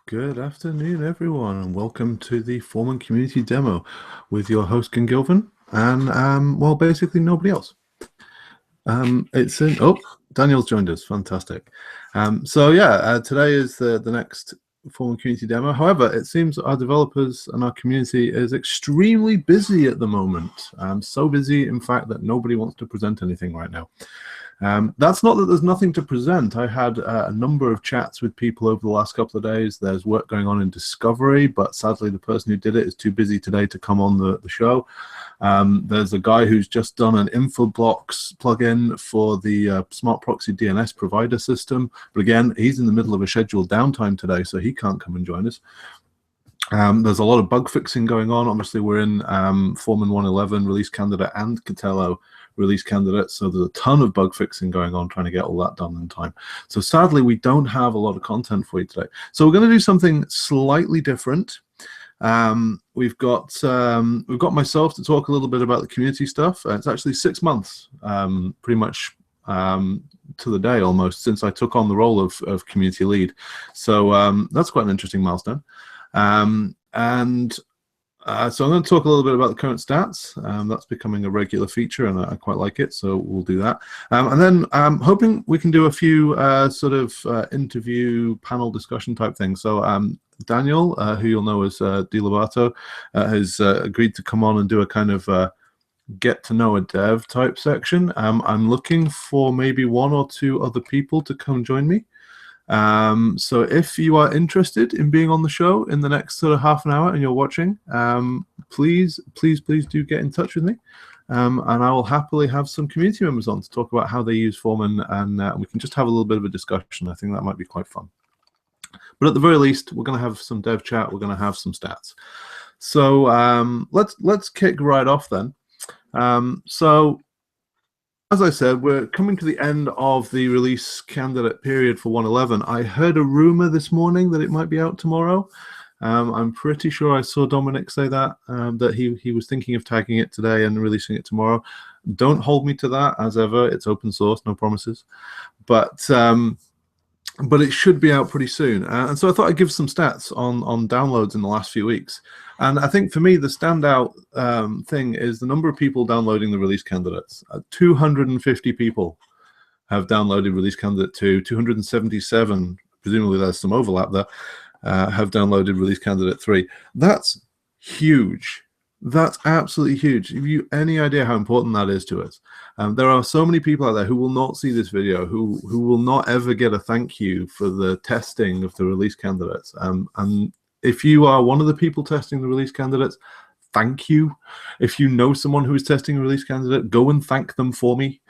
Good afternoon, everyone, and welcome to the Foreman Community Demo with your host, Gilvin, and, well, basically nobody else. Daniel's joined us. Fantastic. Today is the next Foreman Community Demo. However, it seems our developers and our community is extremely busy at the moment. So busy, in fact, that nobody wants to present anything right now. That's not that there's nothing to present. I had a number of chats with people over the last couple of days. There's work going on in discovery, but sadly the person who did it is too busy today to come on the show. There's a guy who's just done an Infoblox plugin for the Smart Proxy DNS provider system. But again, he's in the middle of a scheduled downtime today, so he can't come and join us. There's a lot of bug fixing going on. Obviously, we're in Foreman 1.11 release candidate and Catello release candidate, so there's a ton of bug fixing going on, trying to get all that done in time. So sadly, we don't have a lot of content for you today. So we're going to do something slightly different. We've got myself to talk a little bit about the community stuff. It's actually 6 months, pretty much to the day almost, since I took on the role of community lead. So that's quite an interesting milestone. So I'm going to talk a little bit about the current stats. That's becoming a regular feature, and I quite like it, so we'll do that. And then I'm hoping we can do a few interview panel discussion type things. So Daniel, who you'll know as Di Lovato, has agreed to come on and do a kind of get to know a dev type section. I'm looking for maybe 1 or 2 other people to come join me. So if you are interested in being on the show in the next sort of half an hour and you're watching, please do get in touch with me. And I will happily have some community members on to talk about how they use Foreman, and we can just have a little bit of a discussion. I think that might be quite fun. But at the very least, we're going to have some dev chat. We're going to have some stats. So let's kick right off then. As I said, we're coming to the end of the release candidate period for 1.11. I heard a rumor this morning that it might be out tomorrow. I'm pretty sure I saw Dominic say that he was thinking of tagging it today and releasing it tomorrow. Don't hold me to that, as ever. It's open source, no promises. But it should be out pretty soon. And so I thought I'd give some stats on downloads in the last few weeks. And I think for me, the standout thing is the number of people downloading the release candidates. 250 people have downloaded release candidate 2, 277, presumably there's some overlap there, have downloaded release candidate 3. That's huge. That's absolutely huge. Have you any idea how important that is to us? There are so many people out there who will not see this video, who will not ever get a thank you for the testing of the release candidates. And if you are one of the people testing the release candidates, thank you. If you know someone who is testing a release candidate, go and thank them for me.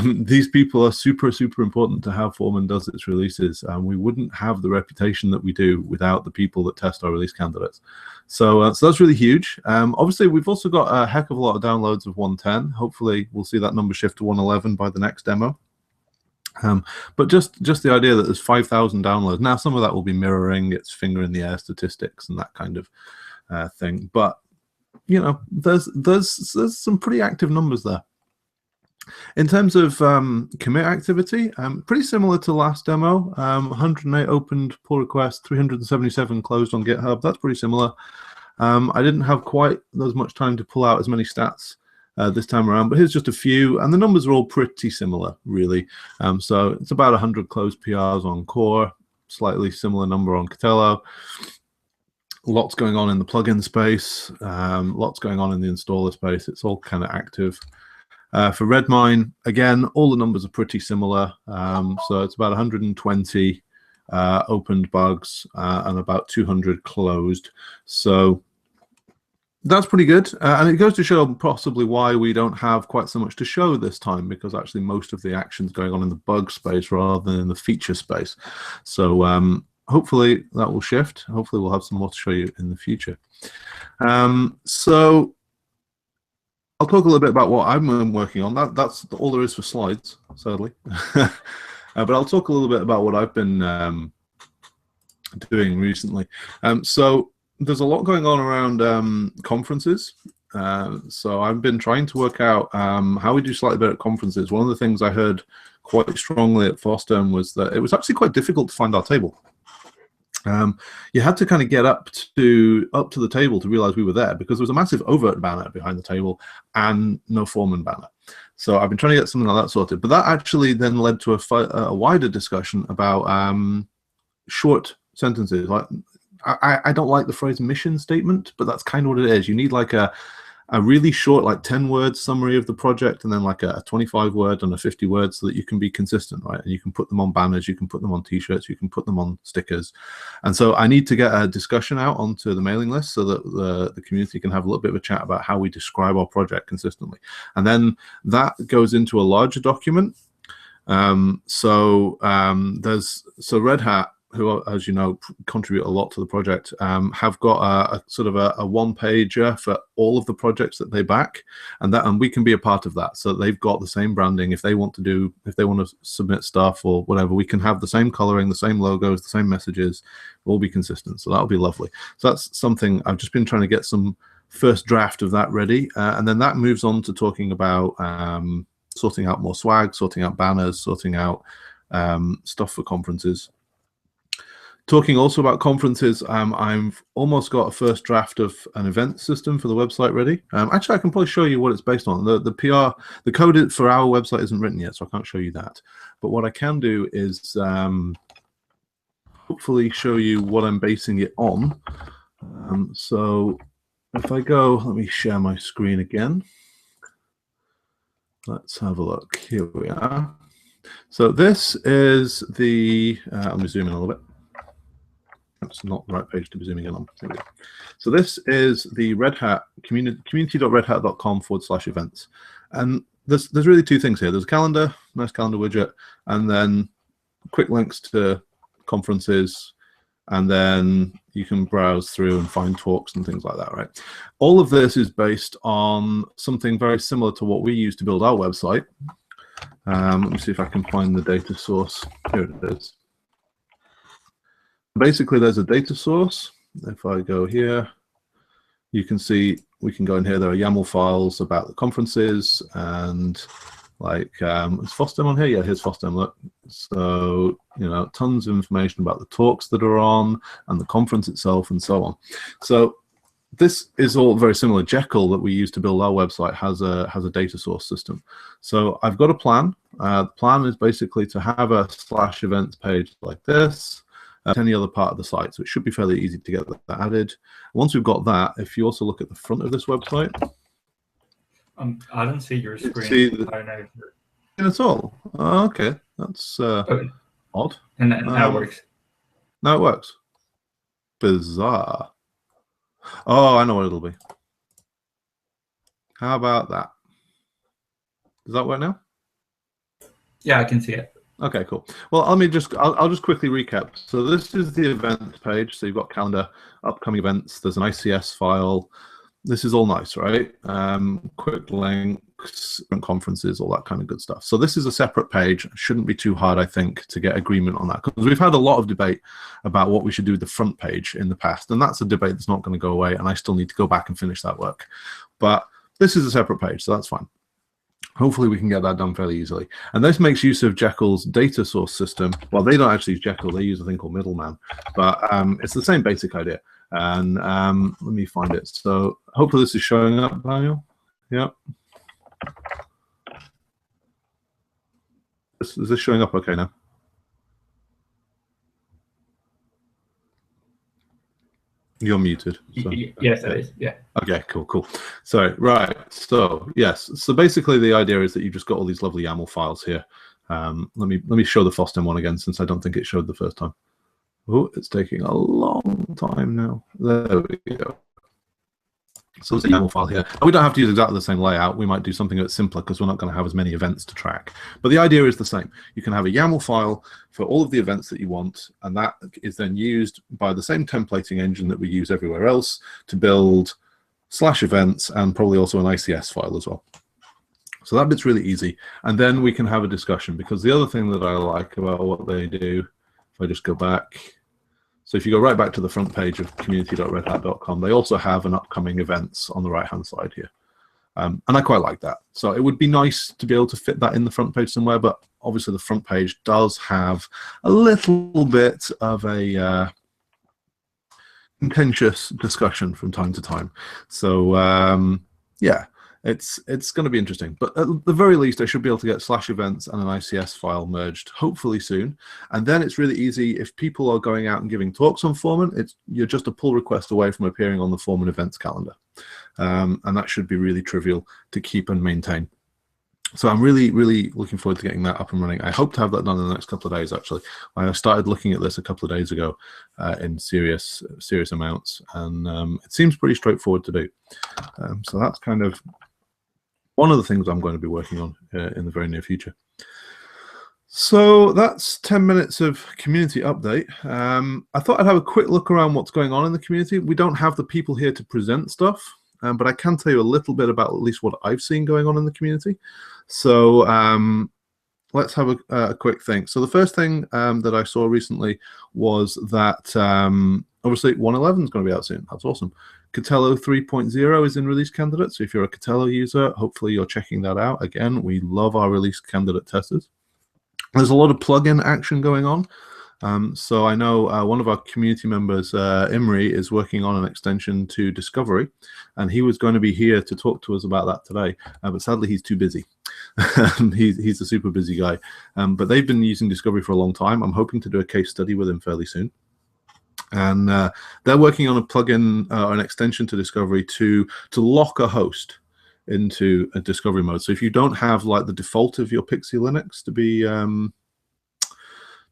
These people are super, super important to how Foreman does its releases. We wouldn't have the reputation that we do without the people that test our release candidates. So that's really huge. Obviously, we've also got a heck of a lot of downloads of 1.10. Hopefully, we'll see that number shift to 1.11 by the next demo. But just the idea that there's 5,000 downloads. Now, some of that will be mirroring, its finger in the air statistics and that kind of thing. But you know, there's some pretty active numbers there. In terms of commit activity, pretty similar to last demo. 108 opened pull requests, 377 closed on GitHub. That's pretty similar. I didn't have quite as much time to pull out as many stats this time around, but here's just a few, and the numbers are all pretty similar, really. So it's about 100 closed PRs on Core, slightly similar number on Catello. Lots going on in the plugin space, lots going on in the installer space. It's all kind of active. For Redmine, again, all the numbers are pretty similar. So it's about 120 opened bugs and about 200 closed. So that's pretty good. And it goes to show possibly why we don't have quite so much to show this time, because actually most of the action's going on in the bug space rather than in the feature space. So hopefully that will shift. Hopefully we'll have some more to show you in the future. So I'll talk a little bit about what I'm working on. That's all there is for slides, sadly. But I'll talk a little bit about what I've been doing recently. So there's a lot going on around conferences. So I've been trying to work out how we do slightly better at conferences. One of the things I heard quite strongly at Fosstern was that it was actually quite difficult to find our table. You had to kind of get up to the table to realize we were there, because there was a massive overt banner behind the table and no Foreman banner. So I've been trying to get something like that sorted, but that actually then led to a wider discussion about short sentences. Like, I don't like the phrase mission statement, but that's kind of what it is. You need like a really short, like 10-word summary of the project, and then like a 25-word and a 50-word, so that you can be consistent, right? And you can put them on banners, you can put them on t-shirts, you can put them on stickers. And so I need to get a discussion out onto the mailing list so that the community can have a little bit of a chat about how we describe our project consistently. And then that goes into a larger document. So Red Hat, who, as you know, contribute a lot to the project, have got a sort of a one-pager for all of the projects that they back, and we can be a part of that. So they've got the same branding. If they want to submit stuff or whatever, we can have the same coloring, the same logos, the same messages, all be consistent. So that'll be lovely. So that's something I've just been trying to get some first draft of that ready, and then that moves on to talking about sorting out more swag, sorting out banners, sorting out stuff for conferences. Talking also about conferences, I've almost got a first draft of an event system for the website ready. Actually, I can probably show you what it's based on. The code for our website isn't written yet, so I can't show you that. But what I can do is hopefully show you what I'm basing it on. So if I go, let me share my screen again. Let's have a look. Here we are. So this is the, let me zoom in a little bit. That's not the right page to be zooming in on. There we go. So this is the Red Hat community.redhat.com/events, and there's really two things here. There's a calendar, nice calendar widget, and then quick links to conferences, and then you can browse through and find talks and things like that, right? All of this is based on something very similar to what we use to build our website. Let me see if I can find the data source. Here it is. Basically, there's a data source. If I go here, you can see we can go in here. There are YAML files about the conferences, and like, is FOSDEM on here? Yeah, here's FOSDEM. Look, so tons of information about the talks that are on and the conference itself, and so on. So this is all very similar. Jekyll that we use to build our website has a data source system. So I've got a plan. The plan is basically to have a /events page like this. Any other part of the site, so it should be fairly easy to get that added. Once we've got that, if you also look at the front of this website, I don't see your screen. I don't know. At all. Oh, okay, that's odd. And now it works. Now it works. Bizarre. Oh, I know what it'll be. How about that? Does that work now? Yeah, I can see it. Okay, cool. Well, I'll just quickly recap. So this is the event page. So you've got calendar, upcoming events. There's an ICS file. This is all nice, right? Quick links, conferences, all that kind of good stuff. So this is a separate page. Shouldn't be too hard, I think, to get agreement on that, because we've had a lot of debate about what we should do with the front page in the past, and that's a debate that's not going to go away, and I still need to go back and finish that work. But this is a separate page, so that's fine. Hopefully we can get that done fairly easily. And this makes use of Jekyll's data source system. Well, they don't actually use Jekyll, they use a thing called Middleman. But it's the same basic idea. And let me find it. So hopefully this is showing up, Daniel. Yep. Is this showing up okay now? You're muted. So. Yes, it is. Yeah. Okay, cool. So, right. So, yes. So basically the idea is that you've just got all these lovely YAML files here. Let me show the FOSDEM one again, since I don't think it showed the first time. Oh, it's taking a long time now. There we go. So there's a YAML file here. We don't have to use exactly the same layout. We might do something that's simpler because we're not going to have as many events to track. But the idea is the same. You can have a YAML file for all of the events that you want, and that is then used by the same templating engine that we use everywhere else to build /events, and probably also an ICS file as well. So that bit's really easy. And then we can have a discussion, because the other thing that I like about what they do, if I just go back, so if you go right back to the front page of community.redhat.com, they also have an upcoming events on the right-hand side here. And I quite like that. So it would be nice to be able to fit that in the front page somewhere, but obviously the front page does have a little bit of a contentious discussion from time to time. So yeah, it's going to be interesting. But at the very least, I should be able to get /events and an ICS file merged, hopefully soon. And then it's really easy if people are going out and giving talks on Foreman. You're just a pull request away from appearing on the Foreman events calendar, and that should be really trivial to keep and maintain. So I'm really, really looking forward to getting that up and running. I hope to have that done in the next couple of days, actually. I started looking at this a couple of days ago in serious amounts, and it seems pretty straightforward to do. So that's kind of one of the things I'm going to be working on in the very near future. So that's 10 minutes of community update. I thought I'd have a quick look around what's going on in the community. We don't have the people here to present stuff, but I can tell you a little bit about at least what I've seen going on in the community. So let's have a quick think. So the first thing that I saw recently was that obviously 1.11 is going to be out soon. That's awesome. Catello 3.0 is in release candidate. So if you're a Catello user, hopefully you're checking that out. Again, we love our release candidate testers. There's a lot of plugin action going on. So I know one of our community members, Imri, is working on an extension to Discovery, and he was going to be here to talk to us about that today, but sadly he's too busy. He's a super busy guy, but they've been using Discovery for a long time. I'm hoping to do a case study with him fairly soon. And they're working on a plugin, an extension to Discovery to lock a host into a Discovery mode. So if you don't have like the default of your Pixie Linux to be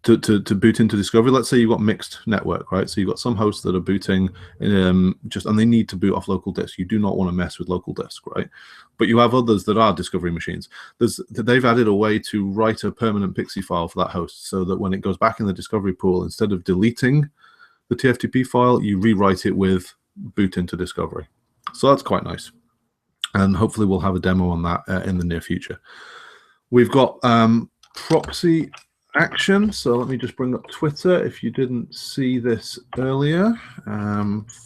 to boot into Discovery, let's say you've got mixed network, right? So you've got some hosts that are booting and they need to boot off local disk. You do not want to mess with local disk, right? But you have others that are Discovery machines. They've added a way to write a permanent Pixie file for that host so that when it goes back in the Discovery pool, instead of deleting the TFTP file, you rewrite it with boot into Discovery. So that's quite nice. And hopefully we'll have a demo on that in the near future. We've got proxy action. So let me just bring up Twitter if you didn't see this earlier.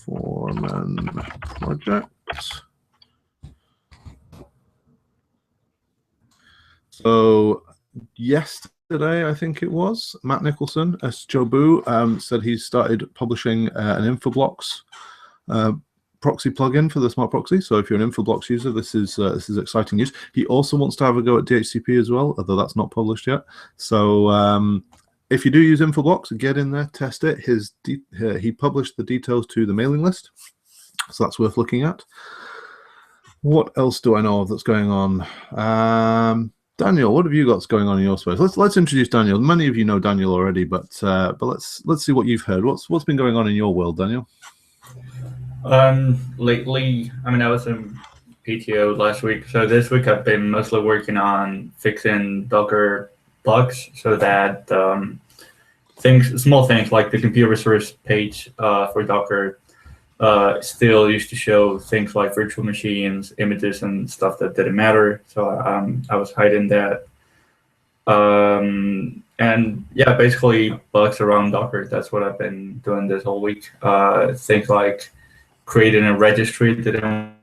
Foreman project. So yesterday, I think it was, Matt Nicholson, Jobu, said he started publishing an Infoblox proxy plugin for the smart proxy. So if you're an Infoblox user, this is exciting news. He also wants to have a go at DHCP as well, although that's not published yet. So if you do use Infoblox, get in there, test it. He published the details to the mailing list, so that's worth looking at. What else do I know of that's going on? Daniel, what have you got going on in your space? Let's introduce Daniel. Many of you know Daniel already, but let's see what you've heard. What's been going on in your world, Daniel? Lately, I mean, I was in PTO last week, so this week I've been mostly working on fixing Docker bugs so that small things like the computer resource page for Docker still used to show things like virtual machines, images, and stuff that didn't matter. So I was hiding that. And yeah, basically bugs around Docker. That's what I've been doing this whole week. Things like creating a registry that didn't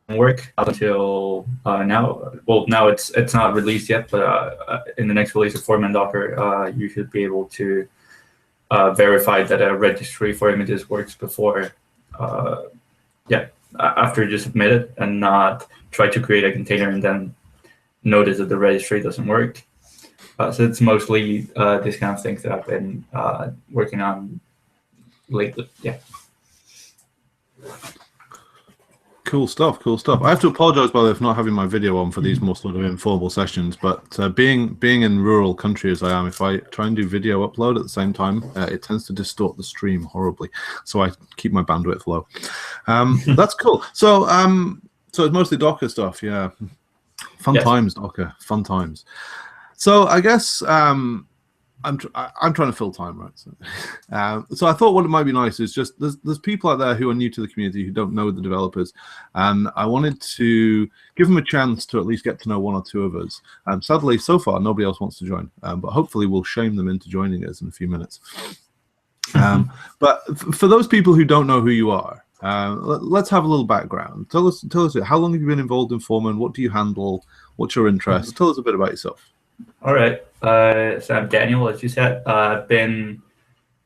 work until now. Well, now it's not released yet, but in the next release of Foreman Docker, you should be able to verify that a registry for images works before, after you submit it, and not try to create a container and then notice that the registry doesn't work. So it's mostly these kind of things that I've been working on lately. Yeah. Cool stuff. I have to apologize, by the way, for not having my video on for these more sort of informal sessions, but being in rural country as I am, if I try and do video upload at the same time, it tends to distort the stream horribly. So I keep my bandwidth low. That's cool. So it's mostly Docker stuff, yeah. Fun times, Docker, fun times. So I guess I'm trying to fill time, right? So I thought what it might be nice is just there's people out there who are new to the community who don't know the developers, and I wanted to give them a chance to at least get to know one or two of us. Sadly, so far nobody else wants to join, but hopefully we'll shame them into joining us in a few minutes. But for those people who don't know who you are, let's have a little background. Tell us how long have you been involved in Foreman? What do you handle? What's your interest? Tell us a bit about yourself. All right. So I'm Daniel, as you said. I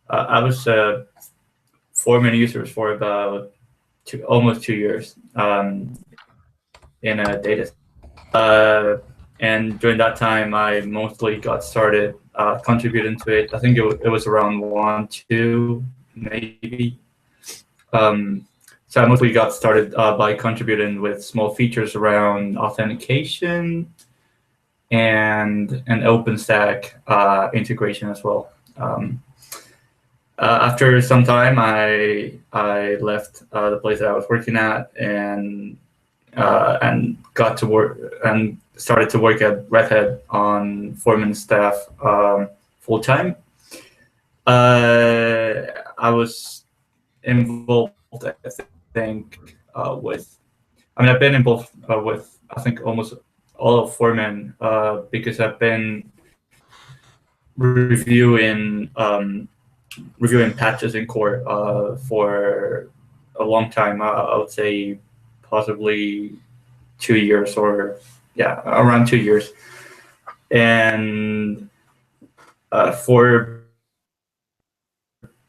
was Foreman users for about almost 2 years in a data. And during that time, I mostly got started contributing to it. I think it was around 1, 2, maybe. So I mostly got started by contributing with small features around authentication and an OpenStack integration as well. After some time, I left the place that I was working at and got to work and started to work at Red Hat on Foreman staff full time. I was involved, I think, I've been involved with, I think, almost all of Foreman because I've been reviewing patches in core for a long time. I would say possibly 2 years, or around 2 years. And for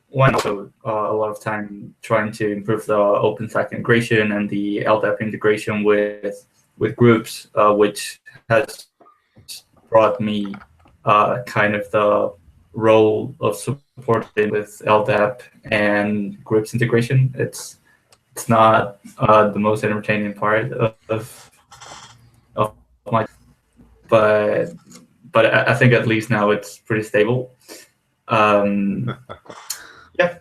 one, also a lot of time trying to improve the OpenStack integration and the LDAP integration with groups, which has brought me kind of the role of supporting with LDAP and groups integration. It's not the most entertaining part of my, but I think at least now it's pretty stable. Yeah.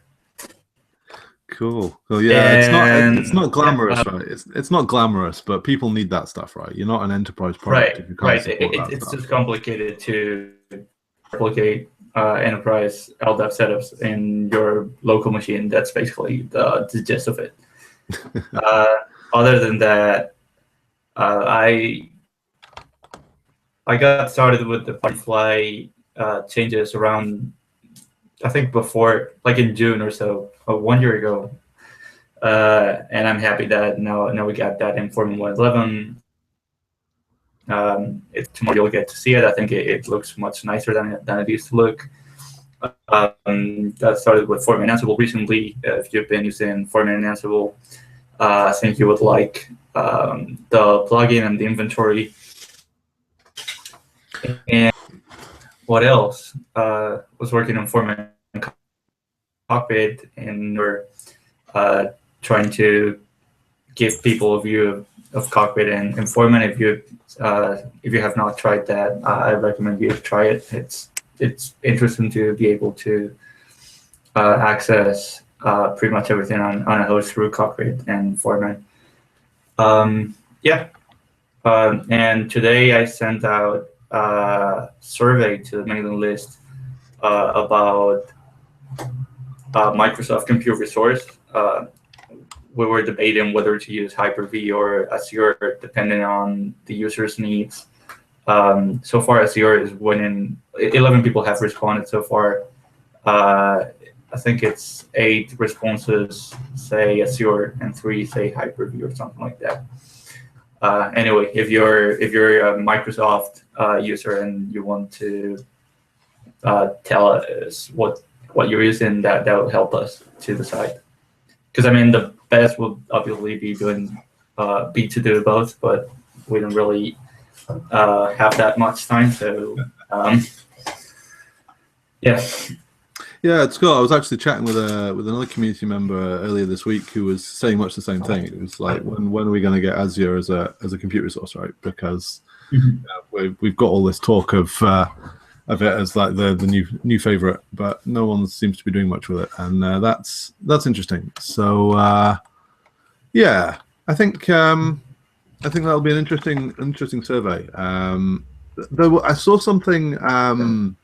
Cool. Well, yeah, it's not glamorous, right? It's not glamorous, but people need that stuff, right? You're not an enterprise product if you can't support that it's stuff. just complicated to replicate enterprise LDAP setups in your local machine. That's basically the gist of it. Other than that, I got started with the Firefly changes around, I think, before, like in June or so, 1 year ago. And I'm happy that now we got that in Foreman 111. Tomorrow you'll get to see it. I think it looks much nicer than it used to look. That started with Foreman Ansible recently. If you've been using Foreman Ansible, I think you would like the plugin and the inventory. And what else? Was working on Foreman Cockpit, and we're trying to give people a view of Cockpit and Foreman. If you have not tried that, I recommend you try it. It's interesting to be able to access pretty much everything on a host through Cockpit and Foreman. And today I sent out a survey to the mailing list about Microsoft Compute Resource. We were debating whether to use Hyper-V or Azure, depending on the user's needs. So far, Azure is winning. 11 people have responded so far. I think it's 8 responses say Azure and 3 say Hyper-V or something like that. Anyway, if you're a Microsoft user and you want to tell us what you're using, that will help us to decide. Because I mean, the best would obviously be to do both, but we don't really have that much time. So Yeah, it's cool. I was actually chatting with another community member earlier this week who was saying much the same thing. It was like, when are we going to get Azure as a compute resource, right? Because we've got all this talk of it as like the new favorite, but no one seems to be doing much with it, and that's interesting. So yeah, I think that'll be an interesting survey. Though I saw something. Can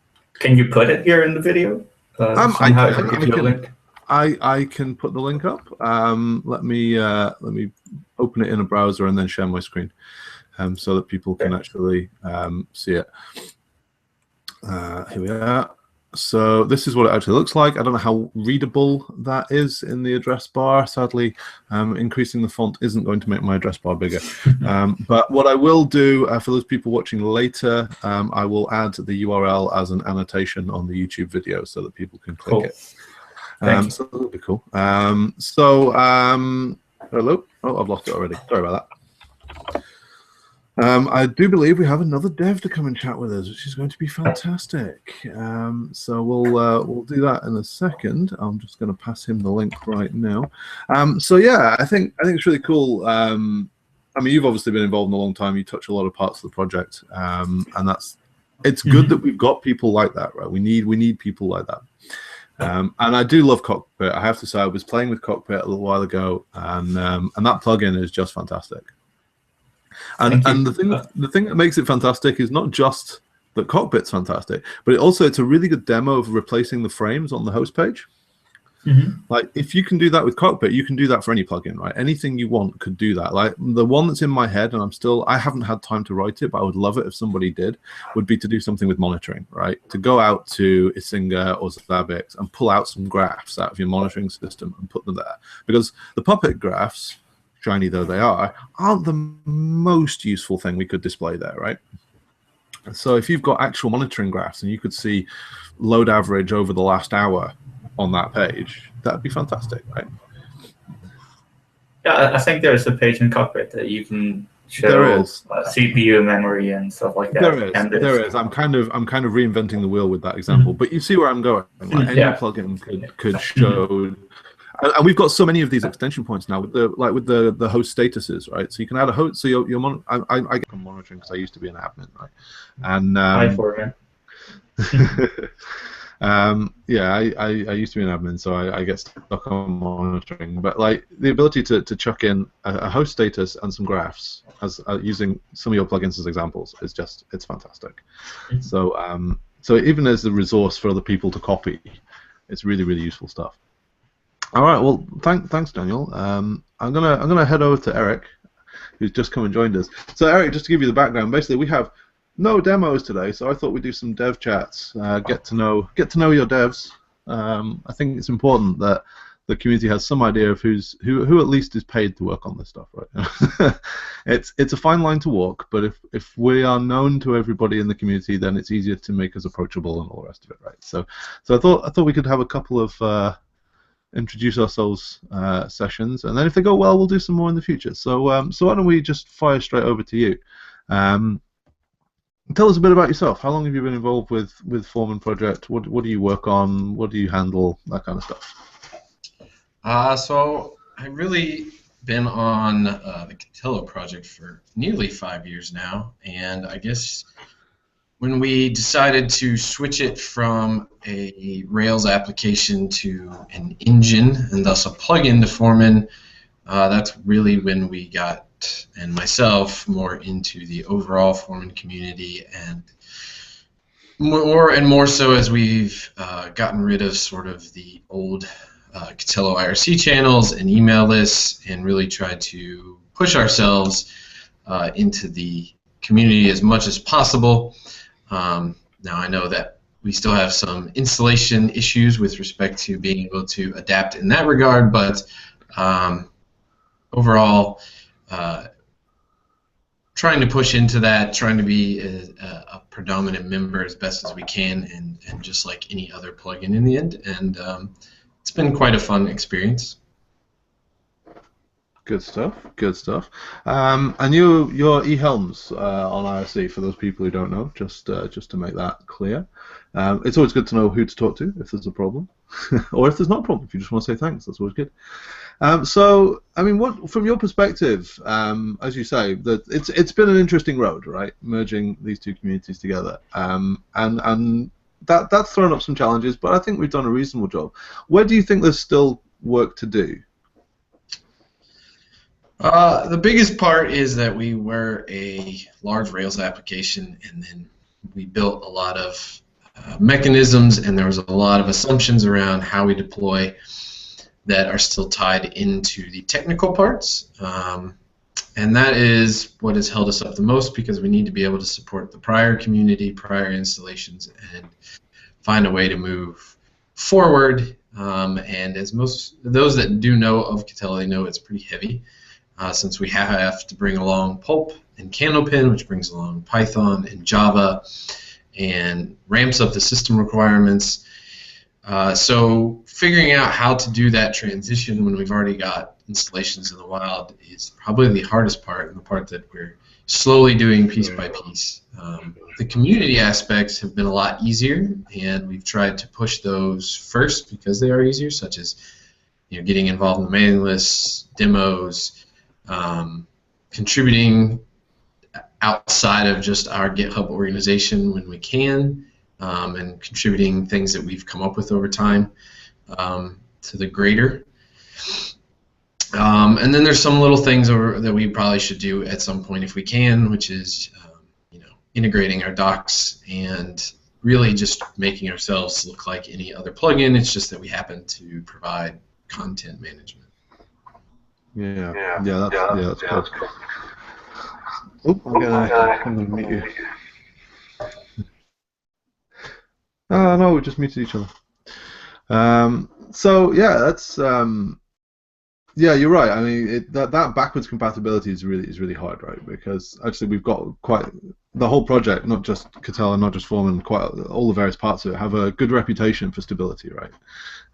you put it here in the video? I can put the link up. Let me open it in a browser and then share my screen, so that people can actually see it. Here we are. So this is what it actually looks like. I don't know how readable that is in the address bar. Sadly, increasing the font isn't going to make my address bar bigger. But what I will do for those people watching later, I will add the URL as an annotation on the YouTube video so that people can click it. Thank you. So that'll be cool. Hello. Oh, I've lost it already. Sorry about that. I do believe we have another dev to come and chat with us, which is going to be fantastic. So we'll do that in a second. I'm just going to pass him the link right now. So yeah, I think it's really cool. I mean, you've obviously been involved in a long time. You touch a lot of parts of the project, and it's good that we've got people like that, right? We need people like that. And I do love Cockpit. I have to say, I was playing with Cockpit a little while ago, and that plugin is just fantastic. And the thing that makes it fantastic is not just that Cockpit's fantastic, but it's a really good demo of replacing the frames on the host page. Like, if you can do that with Cockpit, you can do that for any plugin, right? Anything you want could do that. Like, the one that's in my head, and I haven't had time to write it, but I would love it if somebody did, would be to do something with monitoring, right? To go out to Isinga or Zabbix and pull out some graphs out of your monitoring system and put them there. Because the Puppet graphs, shiny though they are, aren't the most useful thing we could display there, right? So if you've got actual monitoring graphs and you could see load average over the last hour on that page, that'd be fantastic, right? Yeah, I think there's a page in Cockpit that you can show CPU memory and stuff like that. There is. I'm kind of reinventing the wheel with that example, but you see where I'm going. Like, any plugin could show. And we've got so many of these extension points now with the host statuses, right? So you can add a host. So I get from monitoring because I used to be an admin, right? And hi, Foreman. Yeah, I used to be an admin, so I get stuck on monitoring. But like, the ability to chuck in a host status and some graphs as using some of your plugins as examples is it's fantastic. So even as a resource for other people to copy, it's really, really useful stuff. All right, well, thanks, Daniel. I'm gonna head over to Eric, who's just come and joined us. So Eric, just to give you the background, basically we have no demos today, so I thought we'd do some dev chats, get to know your devs. I think it's important that the community has some idea of who at least is paid to work on this stuff, right? It's a fine line to walk, but if we are known to everybody in the community, then it's easier to make us approachable and all the rest of it, right? So I thought we could have a couple of introduce ourselves sessions, and then if they go well, we'll do some more in the future. So why don't we just fire straight over to you? Tell us a bit about yourself. How long have you been involved with Foreman project? What do you work on? What do you handle? That kind of stuff. So I've really been on the Cotillo project for nearly 5 years now, and I guess when we decided to switch it from a Rails application to an engine and thus a plugin to Foreman, that's really when we got, and myself, more into the overall Foreman community, and more so as we've gotten rid of sort of the old Cotillo IRC channels and email lists, and really tried to push ourselves into the community as much as possible. Now I know that we still have some installation issues with respect to being able to adapt in that regard, but overall, trying to push into that, trying to be a predominant member as best as we can, and just like any other plugin in the end, and it's been quite a fun experience. Good stuff. Good stuff. And you're eHelms on IRC, for those people who don't know, just to make that clear. It's always good to know who to talk to if there's a problem, or if there's not a problem. If you just want to say thanks, that's always good. So, I mean, what from your perspective, as you say, that it's been an interesting road, right? Merging these two communities together, and that's thrown up some challenges, but I think we've done a reasonable job. Where do you think there's still work to do? The biggest part is that we were a large Rails application, and then we built a lot of mechanisms, and there was a lot of assumptions around how we deploy that are still tied into the technical parts. And that is what has held us up the most, because we need to be able to support the prior community, prior installations, and find a way to move forward. And as those that do know of Cotillo, they know it's pretty heavy. Since we have to bring along Pulp and Candlepin, which brings along Python and Java, and ramps up the system requirements. So figuring out how to do that transition when we've already got installations in the wild is probably the hardest part, and the part that we're slowly doing piece by piece. The community aspects have been a lot easier, and we've tried to push those first because they are easier, such as getting involved in the mailing lists, demos, contributing outside of just our GitHub organization when we can, and contributing things that we've come up with over time to the greater. And then there's some little things that we probably should do at some point if we can, which is integrating our docs and really just making ourselves look like any other plugin. It's just that we happen to provide content management. That's cool. Oh, I'm going to meet you. Oh, no, we just muted each other. So yeah, that's yeah, you're right. I mean, that backwards compatibility is really hard, right? Because actually we've got quite the whole project, not just Catella, not just Foreman, quite all the various parts of it have a good reputation for stability, right?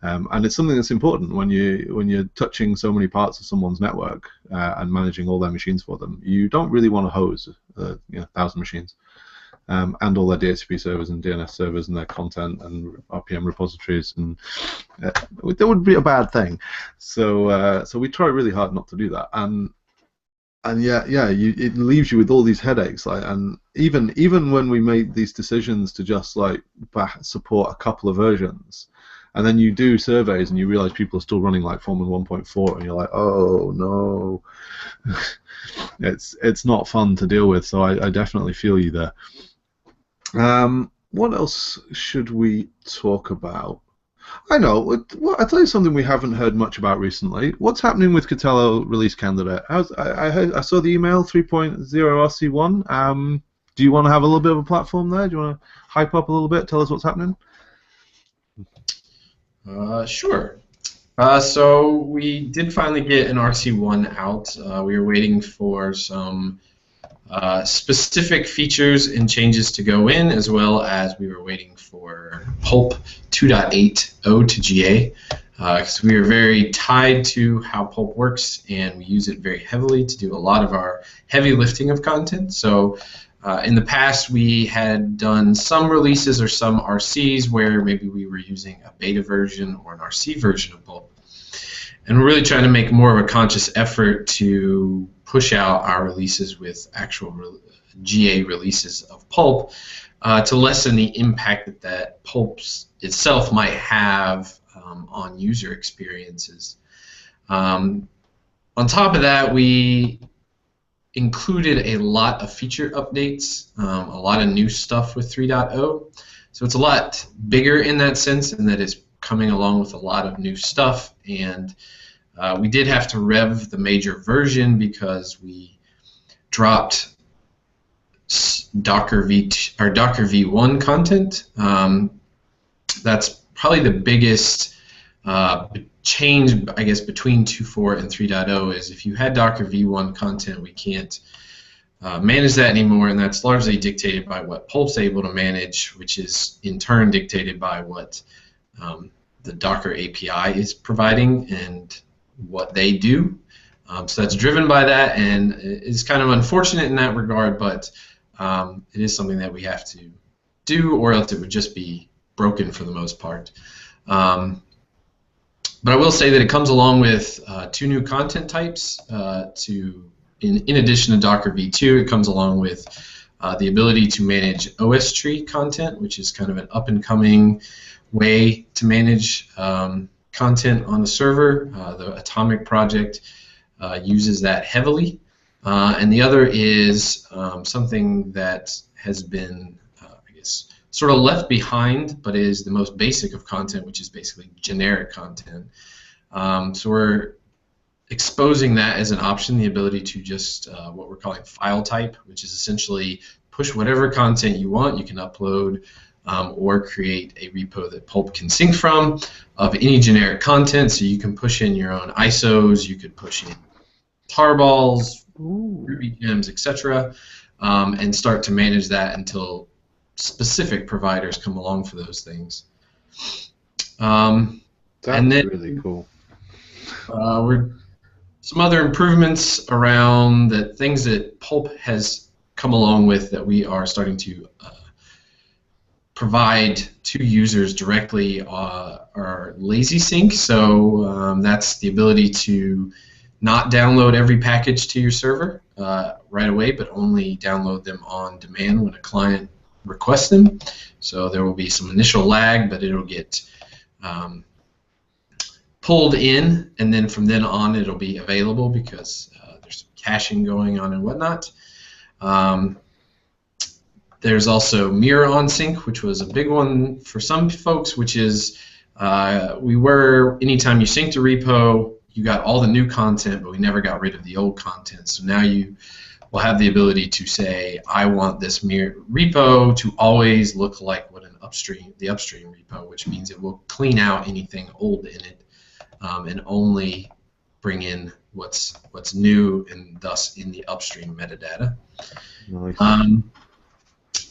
And it's something that's important when you're touching so many parts of someone's network and managing all their machines for them. You don't really want to hose 1,000 machines. And all their DHCP servers and DNS servers and their content and RPM repositories, and that would be a bad thing. So we try really hard not to do that, and it leaves you with all these headaches. And even when we made these decisions to just support a couple of versions, and then you do surveys and you realize people are still running like Foreman 1.4, and you're like, oh no, it's not fun to deal with. So I definitely feel you there. What else should we talk about? I know. I'll tell you something we haven't heard much about recently. What's happening with Catella release candidate? I saw the email 3.0 RC1. Do you want to have a little bit of a platform there? Do you want to hype up a little bit? Tell us what's happening. Sure. So we did finally get an RC1 out. We were waiting for some specific features and changes to go in, as well as we were waiting for Pulp 2.8.0 to GA, because we are very tied to how Pulp works, and we use it very heavily to do a lot of our heavy lifting of content. So in the past, we had done some releases or some RCs where maybe we were using a beta version or an RC version of Pulp. And we're really trying to make more of a conscious effort to push out our releases with actual GA releases of Pulp to lessen the impact that Pulp itself might have on user experiences. On top of that, we included a lot of feature updates, a lot of new stuff with 3.0. So it's a lot bigger in that sense, in that it's coming along with a lot of new stuff, and we did have to rev the major version because we dropped Docker v1 content. That's probably the biggest change, I guess, between 2.4 and 3.0 is if you had Docker v1 content, we can't manage that anymore, and that's largely dictated by what Pulp's able to manage, which is in turn dictated by what the Docker API is providing and what they do. So that's driven by that, and it's kind of unfortunate in that regard, but it is something that we have to do, or else it would just be broken for the most part. But I will say that it comes along with 2 new content types. In addition to Docker v2, it comes along with the ability to manage OS tree content, which is kind of an up-and-coming way to manage content on the server. The Atomic project uses that heavily. And the other is something that has been, I guess, sort of left behind, but is the most basic of content, which is basically generic content. So we're exposing that as an option, the ability to just what we're calling file type, which is essentially push whatever content you want. You can upload or create a repo that Pulp can sync from of any generic content. So you can push in your own ISOs, you could push in tarballs, Ruby gems, etc., and start to manage that until specific providers come along for those things. That's and then really cool. we're some other improvements around the things that Pulp has come along with that we are starting to provide to users directly are lazy sync. So that's the ability to not download every package to your server right away, but only download them on demand when a client requests them. So there will be some initial lag, but it'll get pulled in, and then from then on it'll be available because there's some caching going on and whatnot. There's also mirror on sync, which was a big one for some folks, which is anytime you synced a repo, you got all the new content, but we never got rid of the old content. So now you will have the ability to say, I want this mirror repo to always look like what the upstream repo, which means it will clean out anything old in it and only bring in what's new and thus in the upstream metadata. Nice.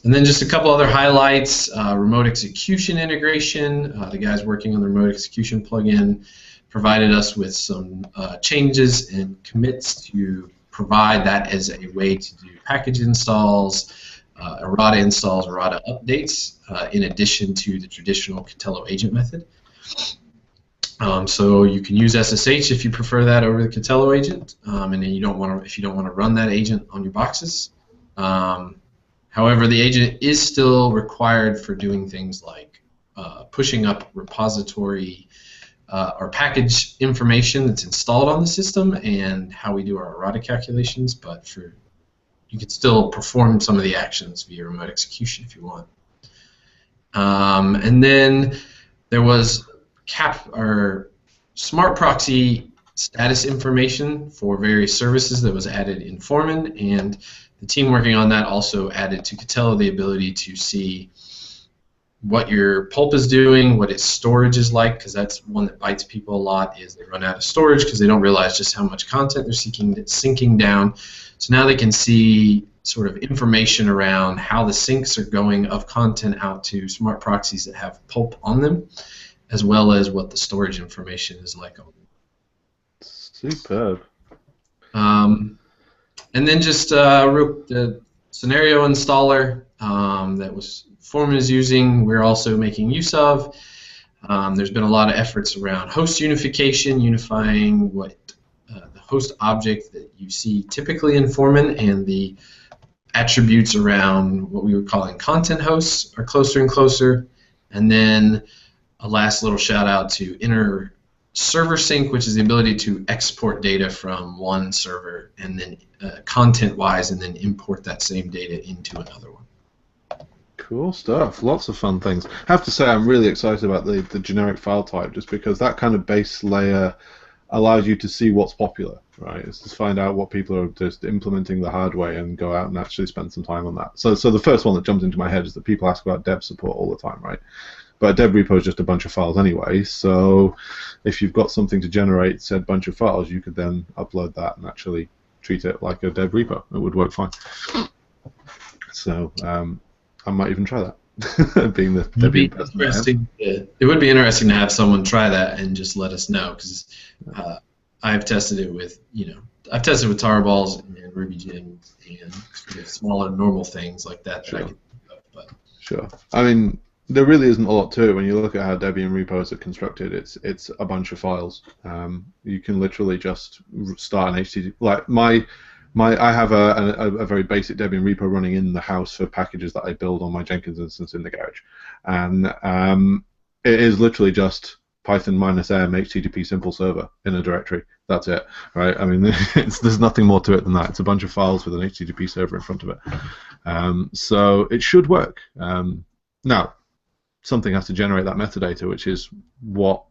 And then just a couple other highlights, remote execution integration. The guys working on the remote execution plugin provided us with some changes and commits to provide that as a way to do package installs, errata installs, errata updates, in addition to the traditional Catello agent method. So you can use SSH if you prefer that over the Catello agent, and then if you don't want to run that agent on your boxes. However, the agent is still required for doing things like pushing up repository or package information that's installed on the system and how we do our errata calculations, but you can still perform some of the actions via remote execution if you want. And then there was smart proxy status information for various services that was added in Foreman, and the team working on that also added to Catello the ability to see what your Pulp is doing, what its storage is like, because that's one that bites people a lot, is they run out of storage because they don't realize just how much content they're syncing down. So now they can see sort of information around how the syncs are going of content out to smart proxies that have Pulp on them, as well as what the storage information is like on them. Superb. And then just the scenario installer that Foreman is using, we're also making use of. There's been a lot of efforts around host unification, unifying what the host object that you see typically in Foreman and the attributes around what we were calling content hosts are closer and closer. And then a last little shout out to inner server sync, which is the ability to export data from one server and then content-wise, and then import that same data into another one. Cool stuff. Lots of fun things. I have to say I'm really excited about the generic file type, just because that kind of base layer allows you to see what's popular, right? It's just find out what people are just implementing the hard way and go out and actually spend some time on that. So the first one that jumps into my head is that people ask about dev support all the time, right? But a dev repo is just a bunch of files anyway, so if you've got something to generate said bunch of files, you could then upload that and actually treat it like a dev repo. It would work fine. So I might even try that. Being the dev person. It would be interesting to have someone try that and just let us know, because I've tested it with I've tested with tarballs and Ruby gems and smaller normal things like that. Sure. That I can think of, but. Sure. I mean, there really isn't a lot to it when you look at how Debian repos are constructed. It's a bunch of files. You can literally just start an HTTP. Like I have a very basic Debian repo running in the house for packages that I build on my Jenkins instance in the garage, and it is literally just Python -m HTTP simple server in a directory. That's it, right? I mean, there's nothing more to it than that. It's a bunch of files with an HTTP server in front of it. So it should work. Now, something has to generate that metadata, which is what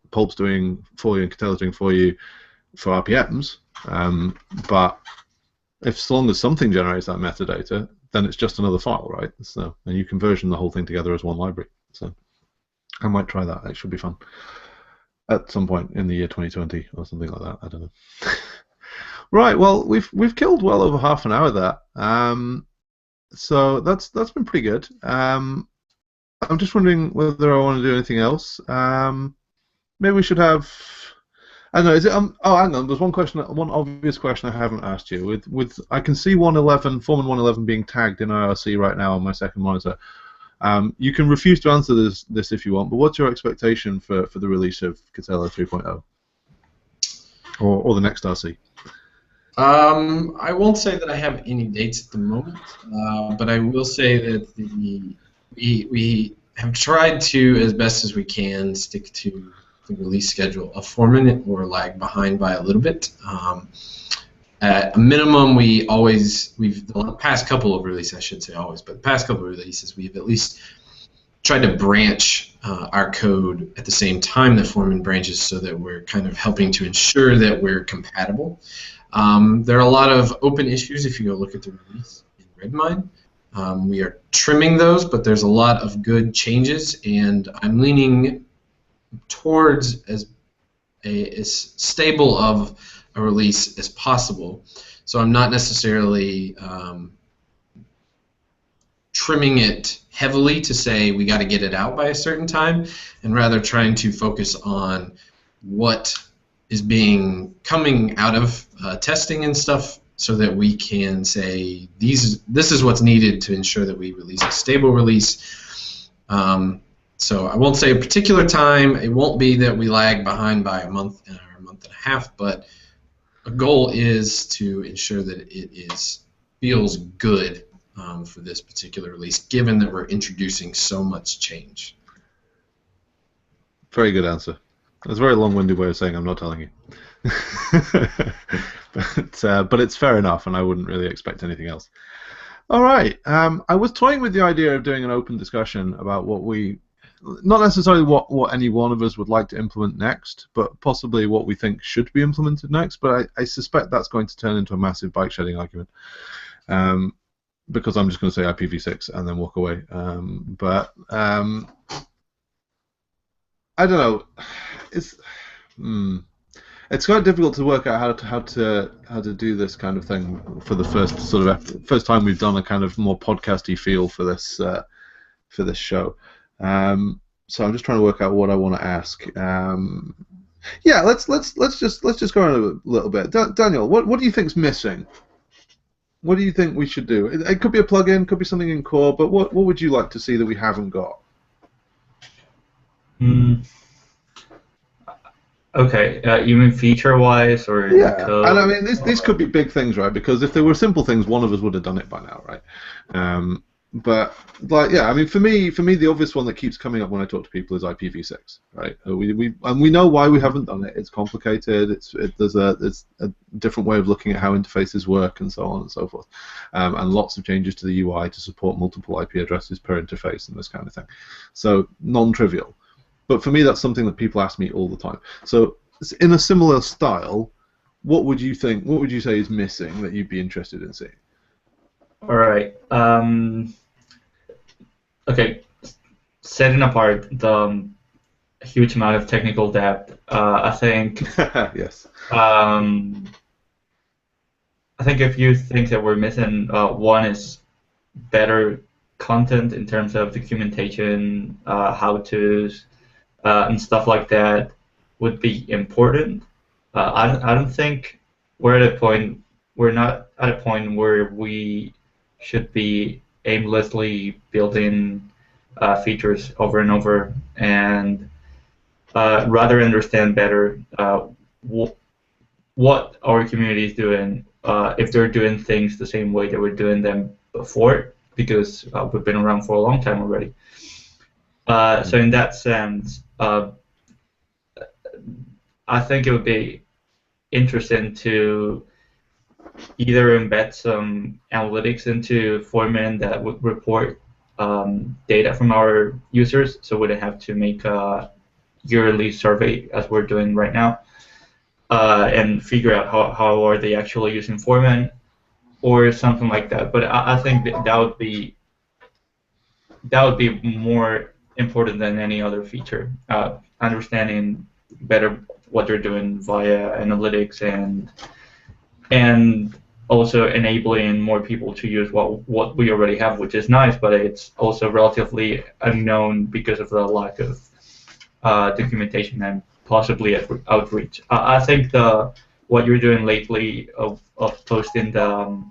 Pulp's doing for you and Catello's doing for you for RPMs. But as long as something generates that metadata, then it's just another file, right? So, and you can version the whole thing together as one library. So I might try that. It should be fun at some point in the year 2020 or something like that. I don't know. Right. Well, we've killed well over half an hour there. So that's been pretty good. I'm just wondering whether I want to do anything else. Maybe we should have. I don't know. Is it? Oh, hang on. There's one question. One obvious question I haven't asked you. With I can see 111 Foreman 111 being tagged in IRC right now on my second monitor. You can refuse to answer this if you want. But what's your expectation for the release of Catella 3.0 or the next RC? I won't say that I have any dates at the moment, but I will say that we have tried to, as best as we can, stick to the release schedule of Foreman or lag behind by a little bit. At a minimum, the past couple of releases, I should say always, but the past couple of releases, we've at least tried to branch our code at the same time that Foreman branches so that we're kind of helping to ensure that we're compatible. There are a lot of open issues if you go look at the release in Redmine. We are trimming those, but there's a lot of good changes, and I'm leaning towards as stable of a release as possible. So I'm not necessarily trimming it heavily to say we got to get it out by a certain time, and rather trying to focus on what is coming out of testing and stuff, so that we can say this is what's needed to ensure that we release a stable release. So I won't say a particular time. It won't be that we lag behind by a month or a month and a half, but a goal is to ensure that it feels good for this particular release, given that we're introducing so much change. Very good answer. That's a very long-winded way of saying I'm not telling you. But it's fair enough, and I wouldn't really expect anything else. All right. I was toying with the idea of doing an open discussion about not necessarily what any one of us would like to implement next, but possibly what we think should be implemented next. But I suspect that's going to turn into a massive bike shedding argument, because I'm just going to say IPv6 and then walk away. I don't know. It's quite difficult to work out how to do this kind of thing for the first time we've done a kind of more podcasty feel for this show. So I'm just trying to work out what I want to ask. Yeah, let's just go on a little bit. Daniel, what do you think's missing? What do you think we should do? It could be a plugin, could be something in core, but what would you like to see that we haven't got? Okay, you mean feature-wise or code? And I mean these could be big things, right? Because if they were simple things, one of us would have done it by now, right? But like, yeah, I mean, for me, the obvious one that keeps coming up when I talk to people is IPv6, right? We know why we haven't done it. It's complicated. There's a different way of looking at how interfaces work and so on and so forth, and lots of changes to the UI to support multiple IP addresses per interface and this kind of thing. So non-trivial. But for me, that's something that people ask me all the time. So in a similar style, what would you think? What would you say is missing that you'd be interested in seeing? All right. Okay. Setting apart the huge amount of technical depth, I think. Yes. I think a few things that we're missing. One is better content in terms of documentation, how-tos, and stuff like that would be important. I don't think we're not at a point where we should be aimlessly building features over and over, and rather understand better what our community is doing, if they're doing things the same way that we're doing them before, because we've been around for a long time already. So in that sense, I think it would be interesting to either embed some analytics into Foreman that would report data from our users, so we don't have to make a yearly survey as we're doing right now, and figure out how are they actually using Foreman, or something like that. But I think that would be more important than any other feature. Understanding better what they're doing via analytics and also enabling more people to use what we already have, which is nice, but it's also relatively unknown because of the lack of documentation and possibly outreach. I think what you're doing lately of posting the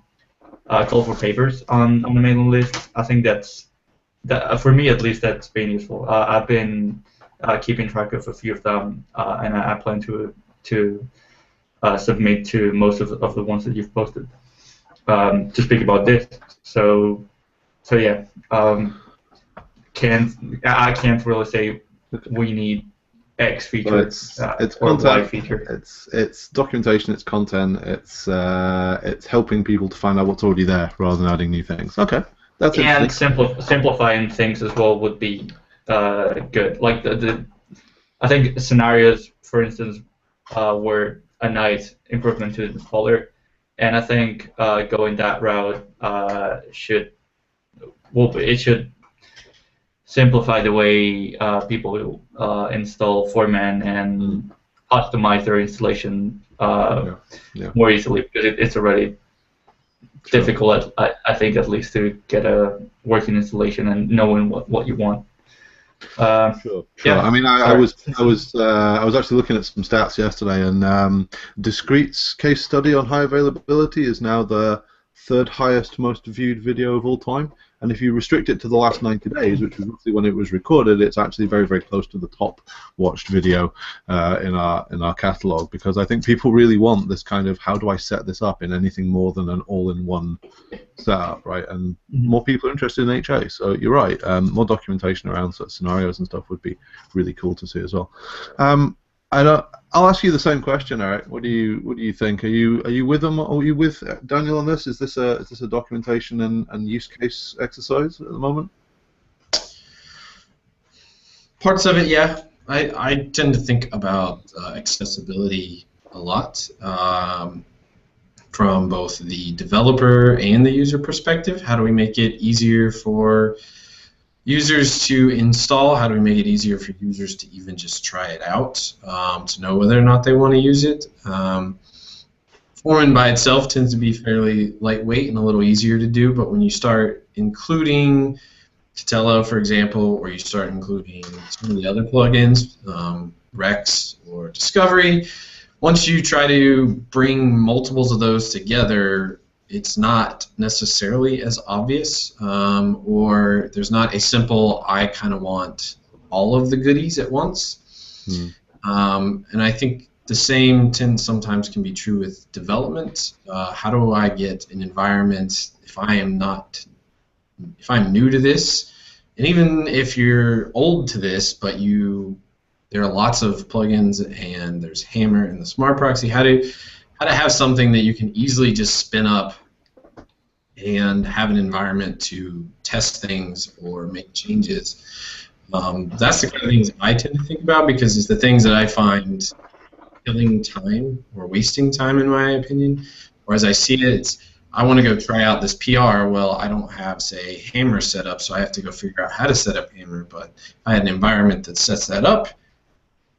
call for papers on the mailing list, I think that for me at least that's been useful. I've been keeping track of a few of them, and I plan to submit to most of the ones that you've posted to speak about this. So yeah, I can't really say we need X feature it's or content. Y feature. It's documentation. It's content. It's helping people to find out what's already there rather than adding new things. Okay, that's interesting. And simplifying things as well would be good. Like I think scenarios, for instance, were a nice improvement to the installer, and I think going that route should simplify the way people install Foreman and customize their installation more easily, because it's already difficult, I think, at least, to get a working installation and knowing what you want. Sure. Yeah. I mean, I was actually looking at some stats yesterday, and Discrete's case study on high availability is now the third highest most viewed video of all time. And if you restrict it to the last 90 days, which was roughly when it was recorded, it's actually very, very close to the top watched video in our catalog, because I think people really want this kind of, how do I set this up in anything more than an all-in-one setup, right? And more people are interested in HA, so you're right. More documentation around such scenarios and stuff would be really cool to see as well. I'll ask you the same question, Eric. What do you think? Are you with them? Are you with Daniel on this? Is this a documentation and use case exercise at the moment? Parts of it, yeah. I tend to think about accessibility a lot from both the developer and the user perspective. How do we make it easier for users to install? How do we make it easier for users to even just try it out, to know whether or not they want to use it? Foreman by itself tends to be fairly lightweight and a little easier to do, but when you start including Catello, for example, or you start including some of the other plugins, Rex or Discovery, once you try to bring multiples of those together, it's not necessarily as obvious, or there's not a simple, I kind of want all of the goodies at once. And I think the same sometimes can be true with development. How do I get an environment if I'm new to this, and even if you're old to this, but there are lots of plugins and there's Hammer and the Smart Proxy, how to have something that you can easily just spin up and have an environment to test things or make changes. That's the kind of things I tend to think about, because it's the things that I find killing time or wasting time, in my opinion. Or as I see it, I want to go try out this PR. Well, I don't have, say, Hammer set up, so I have to go figure out how to set up Hammer. But if I had an environment that sets that up,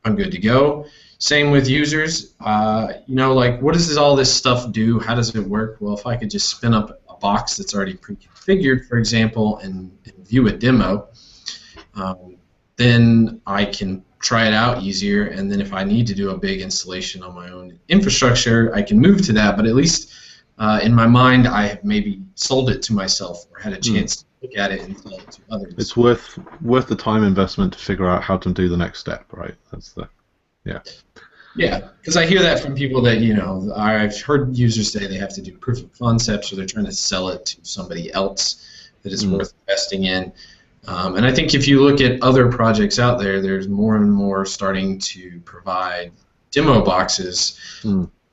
I'm good to go. Same with users. Like, what does all this stuff do? How does it work? Well, if I could just spin up a box that's already pre-configured, for example, and view a demo, then I can try it out easier. And then if I need to do a big installation on my own infrastructure, I can move to that. But at least in my mind, I have maybe sold it to myself or had a chance to look at it and sell it to others. It's worth the time investment to figure out how to do the next step, right? Yeah, because I hear that from people that, I've heard users say they have to do proof of concepts, or they're trying to sell it to somebody else that is worth investing in. And I think if you look at other projects out there, there's more and more starting to provide demo boxes,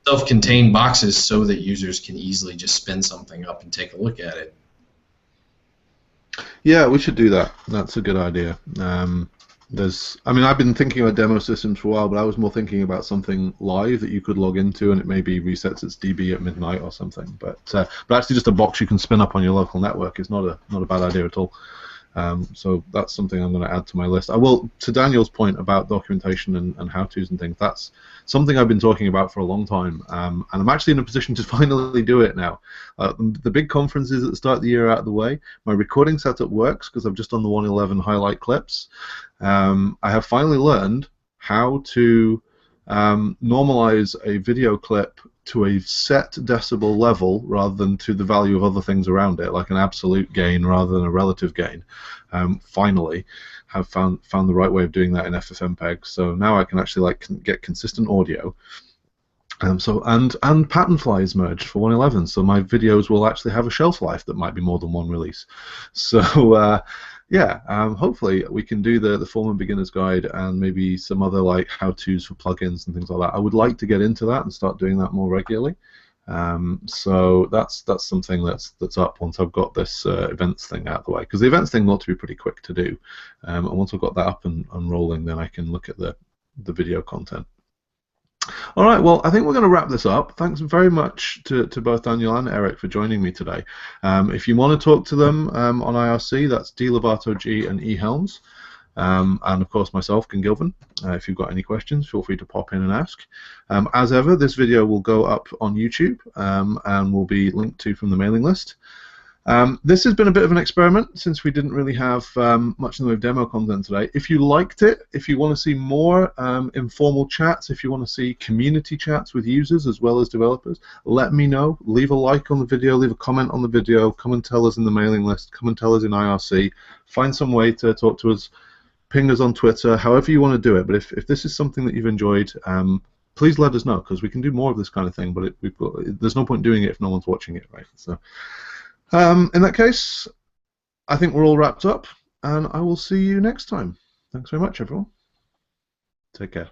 self-contained boxes, so that users can easily just spin something up and take a look at it. Yeah, we should do that. That's a good idea. I've been thinking about demo systems for a while, but I was more thinking about something live that you could log into, and it maybe resets its DB at midnight or something. But actually, just a box you can spin up on your local network is not a bad idea at all. So that's something I'm going to add to my list. I will, to Daniel's point about documentation and how-tos and things, that's something I've been talking about for a long time, and I'm actually in a position to finally do it now. The big conferences at the start of the year are out of the way. My recording setup works because I've just done the 111 highlight clips. I have finally learned how to normalize a video clip to a set decibel level rather than to the value of other things around it, like an absolute gain rather than a relative gain. Finally, have found the right way of doing that in FFmpeg. So now I can actually get consistent audio. And pattern fly is merged for 111, so my videos will actually have a shelf life that might be more than one release. So yeah, hopefully we can do the Foreman Beginner's Guide and maybe some other like how-tos for plugins and things like that. I would like to get into that and start doing that more regularly. So that's something that's up once I've got this events thing out of the way, because the events thing ought to be pretty quick to do. And once I've got that up and rolling, then I can look at the video content. All right, well, I think we're going to wrap this up. Thanks very much to both Daniel and Eric for joining me today. If you want to talk to them on IRC, that's D. Lovato G and E. Helms. And of course myself, Ken Gilvin. If you've got any questions, feel free to pop in and ask. As ever, this video will go up on YouTube and will be linked to from the mailing list. This has been a bit of an experiment since we didn't really have much in the way of demo content today. If you liked it, if you want to see more informal chats, if you want to see community chats with users as well as developers, let me know. Leave a like on the video, leave a comment on the video, come and tell us in the mailing list, come and tell us in IRC, find some way to talk to us, ping us on Twitter, however you want to do it. But if this is something that you've enjoyed, please let us know, because we can do more of this kind of thing, but there's no point doing it if no one's watching it, right? So. In that case, I think we're all wrapped up, and I will see you next time. Thanks very much, everyone. Take care.